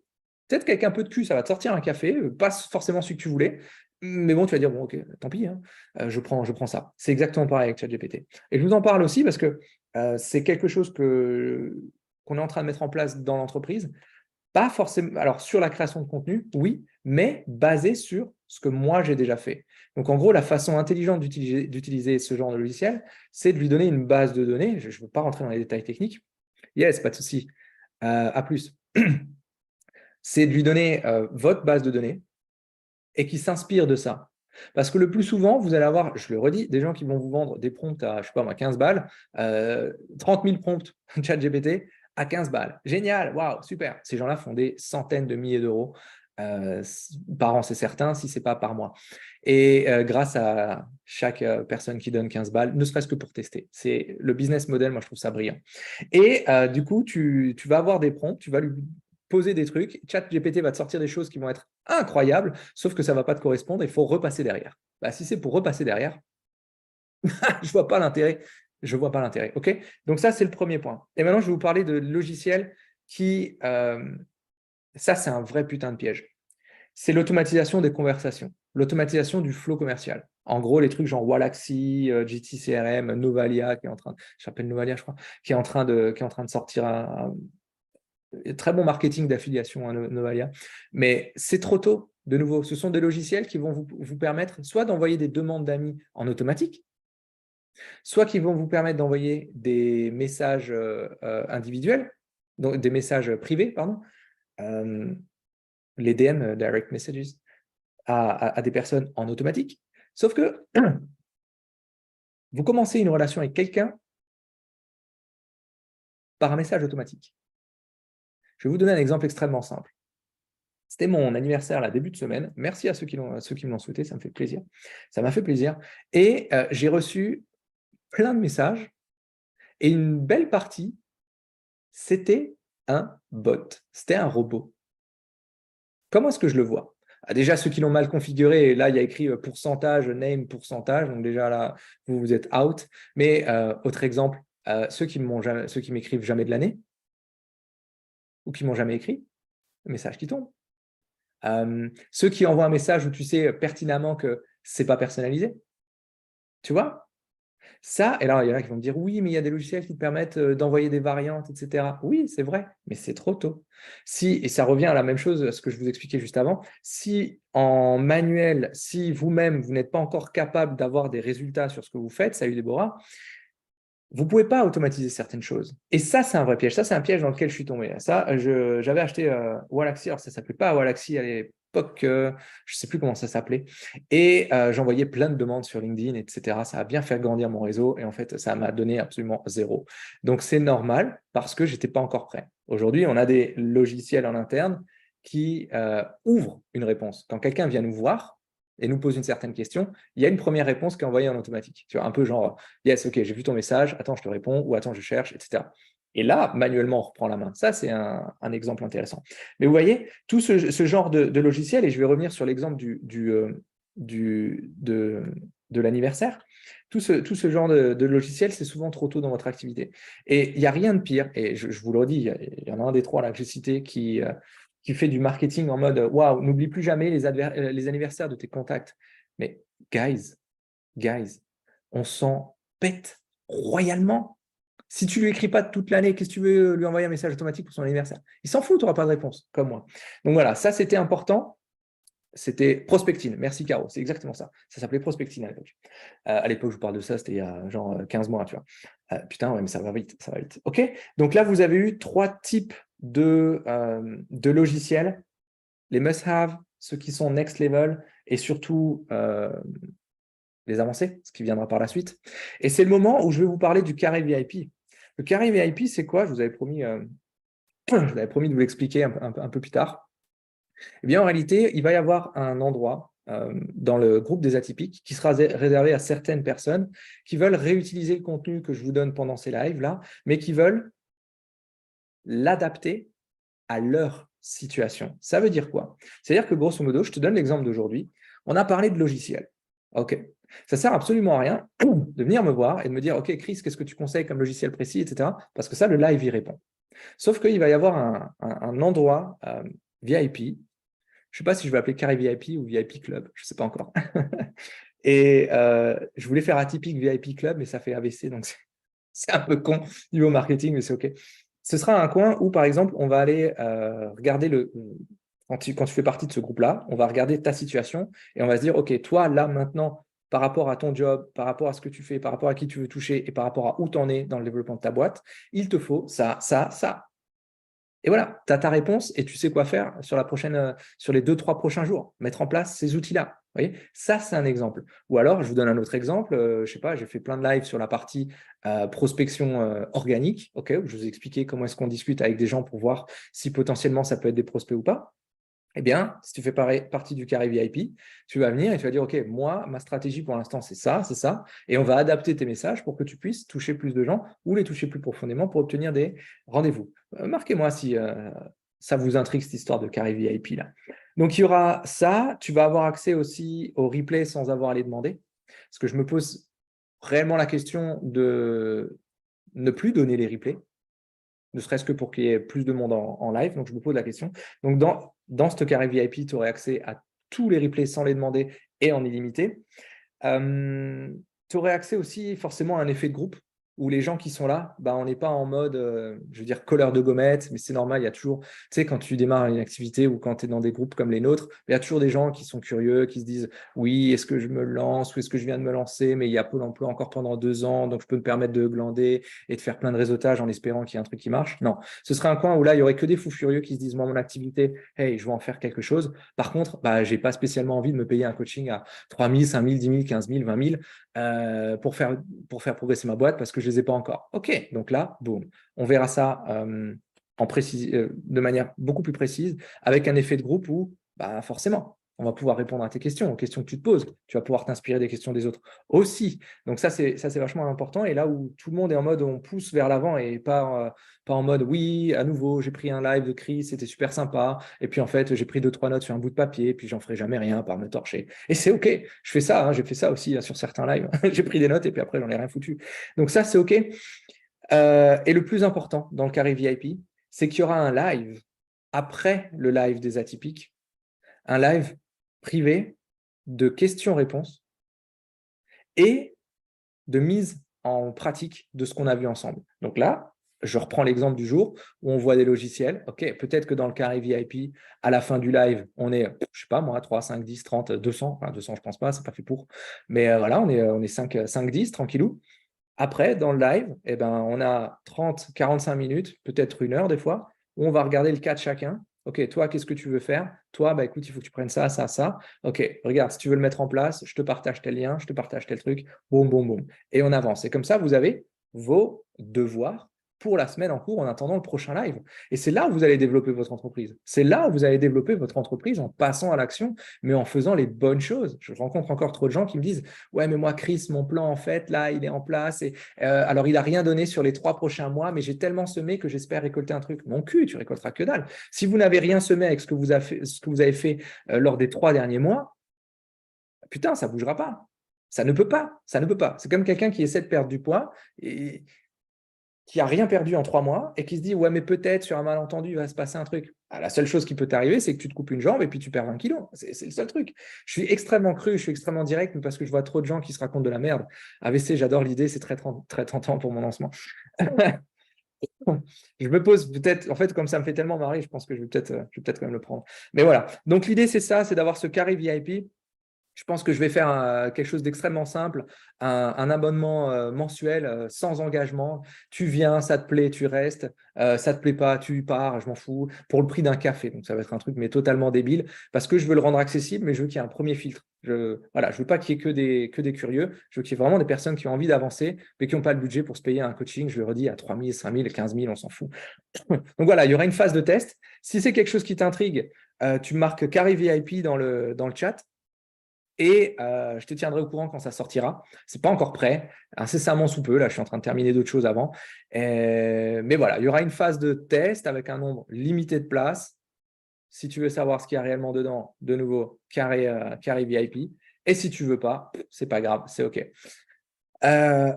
peut-être qu'avec un peu de cul, ça va te sortir un café, pas forcément celui que tu voulais, mais bon, tu vas dire, bon, OK, tant pis, hein, je prends ça. C'est exactement pareil avec ChatGPT. Et je vous en parle aussi parce que c'est quelque chose qu'on est en train de mettre en place dans l'entreprise. Pas forcément, alors sur la création de contenu, oui, mais basé sur ce que moi j'ai déjà fait. Donc en gros, la façon intelligente d'utiliser ce genre de logiciel, c'est de lui donner une base de données. Je ne veux pas rentrer dans les détails techniques. Yes, pas de souci. À plus. C'est de lui donner votre base de données et qui s'inspire de ça. Parce que le plus souvent, vous allez avoir, je le redis, des gens qui vont vous vendre des prompts à, je sais pas moi, 15 balles, 30 000 prompts chat GPT à 15 balles. Génial, waouh, super. Ces gens-là font des centaines de milliers d'euros par an, c'est certain, si ce n'est pas par mois. Et grâce à chaque personne qui donne 15 balles, ne serait-ce que pour tester. C'est le business model, moi je trouve ça brillant. Et du coup, tu vas avoir des prompts, tu vas lui poser des trucs, ChatGPT va te sortir des choses qui vont être incroyables, sauf que ça ne va pas te correspondre, il faut repasser derrière. Bah, si c'est pour repasser derrière, je ne vois pas l'intérêt. Je vois pas l'intérêt. OK? Donc ça, c'est le premier point. Et maintenant, je vais vous parler de logiciels qui… ça, c'est un vrai putain de piège. C'est l'automatisation des conversations, l'automatisation du flow commercial. En gros, les trucs genre Wallaxy, GTCRM, Novalia, qui est en train, j'appelle Novalia, je crois, qui est en train de sortir un très bon marketing d'affiliation à Novalia. Mais c'est trop tôt, de nouveau. Ce sont des logiciels qui vont vous permettre soit d'envoyer des demandes d'amis en automatique, soit qui vont vous permettre d'envoyer des messages individuels, donc des messages privés, pardon, les DM, Direct Messages, à des personnes en automatique. Sauf que vous commencez une relation avec quelqu'un par un message automatique. Je vais vous donner un exemple extrêmement simple. C'était mon anniversaire, là, début de semaine. Merci à ceux qui me l'ont souhaité, ça me fait plaisir. Ça m'a fait plaisir. Et j'ai reçu plein de messages. Et une belle partie, c'était un bot. C'était un robot. Comment est-ce que je le vois? Déjà, ceux qui l'ont mal configuré, là, il y a écrit pourcentage, name, pourcentage. Donc déjà, là, vous êtes out. Mais autre exemple, ceux qui m'écrivent jamais de l'année ou qui m'ont jamais écrit, le message qui tombe. Ceux qui envoient un message où tu sais pertinemment que c'est pas personnalisé, tu vois ça. Et là, il y en a qui vont me dire oui, mais il y a des logiciels qui te permettent d'envoyer des variantes, etc. Oui, c'est vrai, mais c'est trop tôt. Et ça revient à la même chose, à ce que je vous expliquais juste avant, si en manuel, si vous-même, vous n'êtes pas encore capable d'avoir des résultats sur ce que vous faites, salut Déborah, vous ne pouvez pas automatiser certaines choses. Et ça, c'est un vrai piège. Ça, c'est un piège dans lequel je suis tombé. Ça, j'avais acheté Wallaxy. Alors, ça ne s'appelait pas Wallaxy à l'époque. Je ne sais plus comment ça s'appelait. Et j'envoyais plein de demandes sur LinkedIn, etc. Ça a bien fait grandir mon réseau. Et en fait, ça m'a donné absolument zéro. Donc, c'est normal parce que je n'étais pas encore prêt. Aujourd'hui, on a des logiciels en interne qui ouvrent une réponse. Quand quelqu'un vient nous voir et nous pose une certaine question, il y a une première réponse qui est envoyée en automatique. Tu vois, un peu genre, yes, ok, j'ai vu ton message, attends, je te réponds, ou attends, je cherche, etc. Et là, manuellement, on reprend la main. Ça, c'est un exemple intéressant. Mais vous voyez, tout ce genre de logiciel, et je vais revenir sur l'exemple de l'anniversaire, tout ce genre de logiciel, c'est souvent trop tôt dans votre activité. Et il n'y a rien de pire, et je vous le redis, il y en a un des trois là que j'ai cité qui fait du marketing en mode waouh, n'oublie plus jamais les anniversaires de tes contacts. Mais guys, on s'en pète royalement. Si tu lui écris pas toute l'année, qu'est-ce que tu veux lui envoyer un message automatique pour son anniversaire? Il s'en fout, tu n'auras pas de réponse, comme moi. Donc voilà, ça c'était important. C'était Prospectine. Merci Caro, c'est exactement ça. Ça s'appelait Prospectine à l'époque. À l'époque, je vous parle de ça, c'était il y a genre 15 mois, tu vois. Putain, ouais, mais ça va vite, ça va vite. OK, donc là, vous avez eu trois types de logiciels. Les must-have, ceux qui sont next level, et surtout les avancées, ce qui viendra par la suite. Et c'est le moment où je vais vous parler du carré VIP. Le carré VIP, c'est quoi? Je vous avais promis de vous l'expliquer un peu plus tard. Eh bien, en réalité, il va y avoir un endroit dans le groupe des atypiques qui sera réservé à certaines personnes qui veulent réutiliser le contenu que je vous donne pendant ces lives-là, mais qui veulent l'adapter à leur situation. Ça veut dire quoi? C'est-à-dire que grosso modo, je te donne l'exemple d'aujourd'hui, on a parlé de logiciel. OK. Ça sert absolument à rien de venir me voir et de me dire, OK, Chris, qu'est-ce que tu conseilles comme logiciel précis, etc. Parce que ça, le live y répond. Sauf qu'il va y avoir un endroit VIP. Je ne sais pas si je vais appeler carré VIP ou VIP Club, je ne sais pas encore. Et je voulais faire atypique VIP Club, mais ça fait AVC, donc c'est un peu con niveau marketing, mais c'est OK. Ce sera un coin où, par exemple, on va aller regarder quand tu fais partie de ce groupe-là, on va regarder ta situation et on va se dire, OK, toi, là, maintenant, par rapport à ton job, par rapport à ce que tu fais, par rapport à qui tu veux toucher et par rapport à où tu en es dans le développement de ta boîte, il te faut ça, ça, ça. Et voilà, tu as ta réponse et tu sais quoi faire sur les 2-3 prochains jours. Mettre en place ces outils-là. Vous voyez, ça, c'est un exemple. Ou alors, je vous donne un autre exemple. Je ne sais pas, j'ai fait plein de lives sur la partie prospection organique, où je vous ai expliqué comment est-ce qu'on discute avec des gens pour voir si potentiellement ça peut être des prospects ou pas. Eh bien, si tu fais partie du carré VIP, tu vas venir et tu vas dire, OK, moi, ma stratégie pour l'instant, c'est ça, et on va adapter tes messages pour que tu puisses toucher plus de gens ou les toucher plus profondément pour obtenir des rendez-vous. Marquez-moi si ça vous intrigue, cette histoire de carré VIP là. Donc, il y aura ça. Tu vas avoir accès aussi au replay sans avoir à les demander. Parce que je me pose réellement la question de ne plus donner les replays, ne serait-ce que pour qu'il y ait plus de monde en live. Donc, je me pose la question. Donc, dans ce carré VIP, tu aurais accès à tous les replays sans les demander et en illimité. Tu aurais accès aussi forcément à un effet de groupe où les gens qui sont là, bah, on n'est pas en mode, je veux dire, colleur de gommette, mais c'est normal, il y a toujours, tu sais, quand tu démarres une activité ou quand tu es dans des groupes comme les nôtres, il y a toujours des gens qui sont curieux, qui se disent, oui, est-ce que je me lance ou est-ce que je viens de me lancer, mais il y a Pôle emploi encore pendant 2 ans, donc je peux me permettre de glander et de faire plein de réseautage en espérant qu'il y ait un truc qui marche. Non, ce serait un coin où là, il y aurait que des fous furieux qui se disent, moi, mon activité, hey, je veux en faire quelque chose. Par contre, bah, je n'ai pas spécialement envie de me payer un coaching à 3 000, 5 000, 10 000, 15 000, 20 000 pour faire progresser ma boîte parce que je ne les ai pas encore. OK, donc là, boum, on verra ça de manière beaucoup plus précise avec un effet de groupe où bah, forcément, on va pouvoir répondre à tes questions, aux questions que tu te poses. Tu vas pouvoir t'inspirer des questions des autres aussi. Donc ça, c'est vachement important. Et là où tout le monde est en mode on pousse vers l'avant et pas en mode oui, à nouveau, j'ai pris un live de Chris, c'était super sympa. Et puis en fait, j'ai pris 2-3 notes sur un bout de papier, et puis j'en ferai jamais rien par me torcher. Et c'est OK. Je fais ça, hein, j'ai fait ça aussi sur certains lives. J'ai pris des notes et puis après, j'en ai rien foutu. Donc ça, c'est OK. Et le plus important dans le carré VIP, c'est qu'il y aura un live après le live des atypiques, un live privé de questions-réponses et de mise en pratique de ce qu'on a vu ensemble. Donc là, je reprends l'exemple du jour où on voit des logiciels. OK, peut-être que dans le carré VIP, à la fin du live, on est, je sais pas moi, 3, 5, 10, 30, 200. Enfin, 200, je pense pas, c'est pas fait pour. Mais voilà, on est 5, 5, 10, tranquillou. Après, dans le live, eh ben, on a 30, 45 minutes, peut-être 1 heure des fois, où on va regarder le cas de chacun. OK, toi, qu'est-ce que tu veux faire? Toi, bah, écoute, il faut que tu prennes ça, ça, ça. OK, regarde, si tu veux le mettre en place, je te partage tel lien, je te partage tel truc. Boum, boum, boum. Et on avance. Et comme ça, vous avez vos devoirs pour la semaine en cours en attendant le prochain live. Et c'est là où vous allez développer votre entreprise. C'est là où vous allez développer votre entreprise en passant à l'action, mais en faisant les bonnes choses. Je rencontre encore trop de gens qui me disent ouais, mais moi, Chris, mon plan, en fait, là, il est en place. Et, alors, il n'a rien donné sur les 3 prochains mois, mais j'ai tellement semé que j'espère récolter un truc. Mon cul, tu récolteras que dalle. Si vous n'avez rien semé avec ce que vous avez fait lors des 3 derniers mois, putain, ça ne bougera pas. Ça ne peut pas. Ça ne peut pas. C'est comme quelqu'un qui essaie de perdre du poids et qui n'a rien perdu en 3 mois et qui se dit ouais, mais peut-être sur un malentendu, il va se passer un truc. Ah, la seule chose qui peut t'arriver, c'est que tu te coupes une jambe et puis tu perds 20 kilos. C'est le seul truc. Je suis extrêmement cru, je suis extrêmement direct, mais parce que je vois trop de gens qui se racontent de la merde. AVC, j'adore l'idée, c'est très tentant pour mon lancement. Je me pose peut-être, en fait, comme ça me fait tellement marrer, je pense que je vais peut-être quand même le prendre. Mais voilà. Donc l'idée, c'est ça, c'est d'avoir ce carré VIP. Je pense que je vais faire quelque chose d'extrêmement simple, un abonnement mensuel sans engagement. Tu viens, ça te plaît, tu restes. Ça te plaît pas, tu pars, je m'en fous, pour le prix d'un café. Donc ça va être un truc mais totalement débile parce que je veux le rendre accessible, mais je veux qu'il y ait un premier filtre. Voilà, je veux pas qu'il y ait que des curieux. Je veux qu'il y ait vraiment des personnes qui ont envie d'avancer, mais qui n'ont pas le budget pour se payer un coaching. Je le redis à 3 000, 5 000, 15 000, on s'en fout. Donc voilà, il y aura une phase de test. Si c'est quelque chose qui t'intrigue, tu marques carré VIP dans le chat. Et je te tiendrai au courant quand ça sortira. Ce n'est pas encore prêt, incessamment sous peu. Là, je suis en train de terminer d'autres choses avant. Mais voilà, il y aura une phase de test avec un nombre limité de places. Si tu veux savoir ce qu'il y a réellement dedans, de nouveau, carré VIP. Et si tu ne veux pas, c'est pas grave, c'est OK. I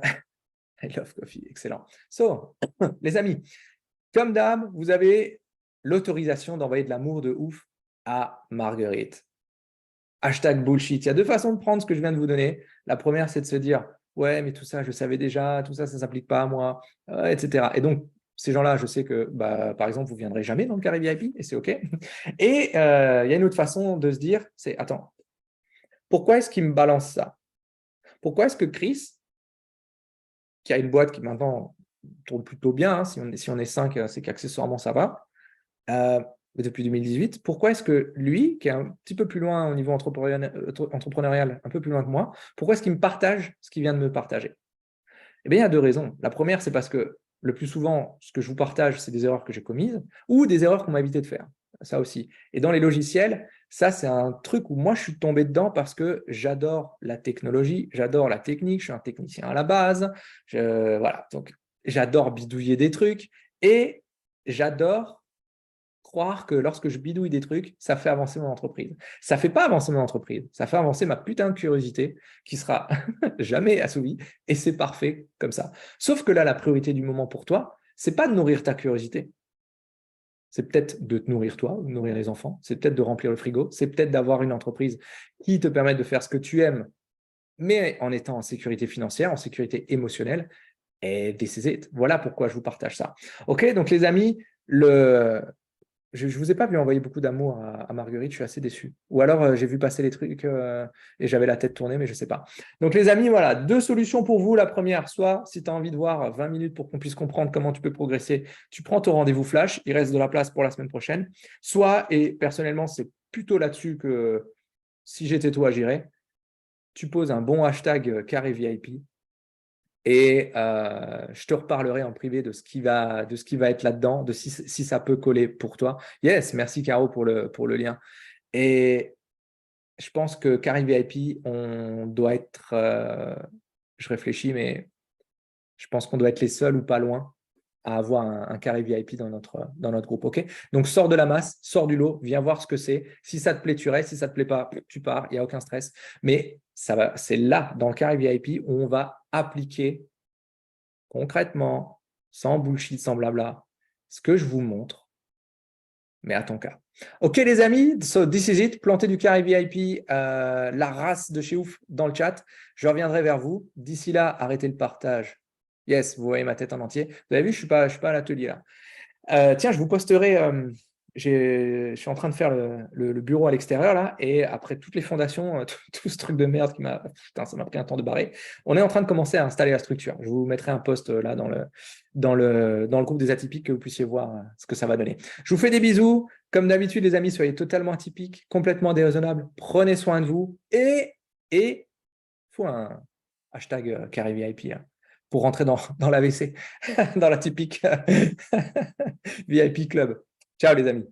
love coffee, excellent. So, les amis, comme d'hab, vous avez l'autorisation d'envoyer de l'amour de ouf à Marguerite. Hashtag bullshit. Il y a 2 façons de prendre ce que je viens de vous donner. La première, c'est de se dire ouais, mais tout ça, je savais déjà, tout ça, ça ne s'applique pas à moi, etc. Et donc, ces gens-là, je sais que, bah, par exemple, vous ne viendrez jamais dans le carré VIP et c'est OK. Et il y a une autre façon de se dire c'est attends, pourquoi est-ce qu'il me balance ça? Pourquoi est-ce que Chris, qui a une boîte qui maintenant tourne plutôt bien, hein, si on est 5, c'est qu'accessoirement ça va, depuis 2018, pourquoi est-ce que lui, qui est un petit peu plus loin au niveau entrepreneurial, un peu plus loin que moi, pourquoi est-ce qu'il me partage ce qu'il vient de me partager? Eh bien, il y a 2 raisons. La première, c'est parce que le plus souvent, ce que je vous partage, c'est des erreurs que j'ai commises ou des erreurs qu'on m'a évité de faire. Ça aussi. Et dans les logiciels, ça, c'est un truc où moi, je suis tombé dedans parce que j'adore la technologie, j'adore la technique, je suis un technicien à la base. Voilà. Donc, j'adore bidouiller des trucs et j'adore croire que lorsque je bidouille des trucs, ça fait avancer mon entreprise. Ça ne fait pas avancer mon entreprise, ça fait avancer ma putain de curiosité qui sera jamais assouvie et c'est parfait comme ça. Sauf que là, la priorité du moment pour toi, c'est pas de nourrir ta curiosité. C'est peut-être de te nourrir toi, de nourrir les enfants, c'est peut-être de remplir le frigo, c'est peut-être d'avoir une entreprise qui te permet de faire ce que tu aimes mais en étant en sécurité financière, en sécurité émotionnelle. Et this is it. Voilà pourquoi je vous partage ça. OK, donc les amis, je ne vous ai pas vu envoyer beaucoup d'amour à Marguerite, je suis assez déçu. Ou alors, j'ai vu passer les trucs et j'avais la tête tournée, mais je ne sais pas. Donc, les amis, voilà, 2 solutions pour vous. La première, soit si tu as envie de voir 20 minutes pour qu'on puisse comprendre comment tu peux progresser, tu prends ton rendez-vous flash, il reste de la place pour la semaine prochaine. Soit, et personnellement, c'est plutôt là-dessus que si j'étais toi, j'irais, tu poses un bon hashtag carré VIP et je te reparlerai en privé de ce qui va être là-dedans, de si ça peut coller pour toi. Yes, merci Caro pour le lien. Et je pense que Carré VIP, on doit être, je réfléchis, mais je pense qu'on doit être les seuls ou pas loin à avoir un carré VIP dans notre groupe. OK? Donc, sors de la masse, sors du lot, viens voir ce que c'est. Si ça te plaît, tu restes. Si ça ne te plaît pas, tu pars. Il n'y a aucun stress. Mais c'est là, dans le carré VIP, où on va appliquer concrètement, sans bullshit, sans blabla, ce que je vous montre, mais à ton cas. OK, les amis, so this is it. Plantez du carré VIP, la race de chez ouf dans le chat. Je reviendrai vers vous. D'ici là, arrêtez le partage. Yes, vous voyez ma tête en entier. Vous avez vu, je ne suis pas à l'atelier là. Tiens, je vous posterai. Je suis en train de faire le bureau à l'extérieur là, et après toutes les fondations, tout ce truc de merde ça m'a pris un temps de barrer. On est en train de commencer à installer la structure. Je vous mettrai un post là dans le groupe des atypiques que vous puissiez voir ce que ça va donner. Je vous fais des bisous. Comme d'habitude, les amis, soyez totalement atypiques, complètement déraisonnables. Prenez soin de vous et faut un hashtag carré VIP hein, pour rentrer dans l'AVC, dans l'atypique VIP Club. Ciao les amis.